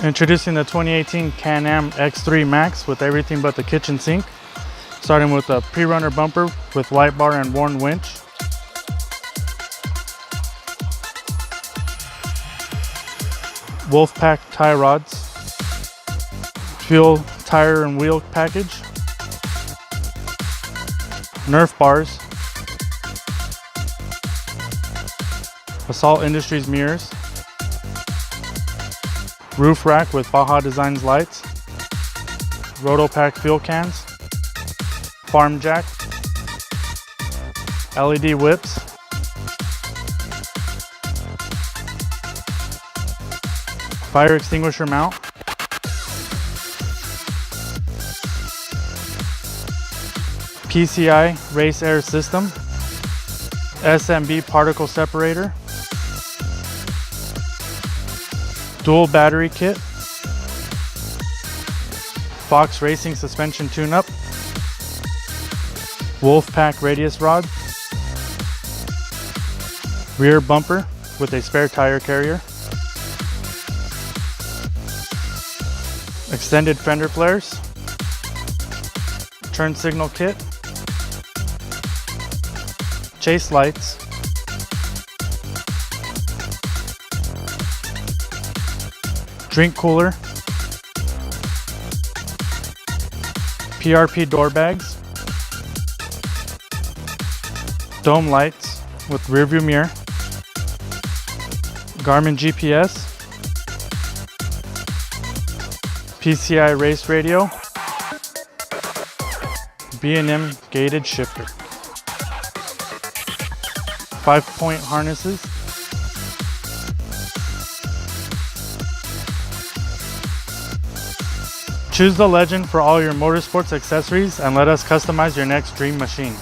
Introducing the 2018 Am X3 Max with everything but the kitchen sink. Starting with a pre-runner bumper with light bar and worn winch. Wolfpack tie rods. Fuel, tire and wheel package. Nerf bars. Assault Industries mirrors. Roof rack with Baja Designs lights. Rotopack fuel cans. Farm jack. LED whips. Fire extinguisher mount. PCI race air system. SMB particle separator. Dual battery kit. Fox Racing suspension tune-up. Wolfpack radius rod. Rear bumper with a spare tire carrier. Extended fender flares. Turn signal kit. Chase lights. Drink cooler. PRP door bags. Dome lights with rear view mirror. Garmin GPS. PCI race radio. B&M gated shifter. 5-point harnesses. Choose the Legend for all your motorsports accessories and let us customize your next dream machine.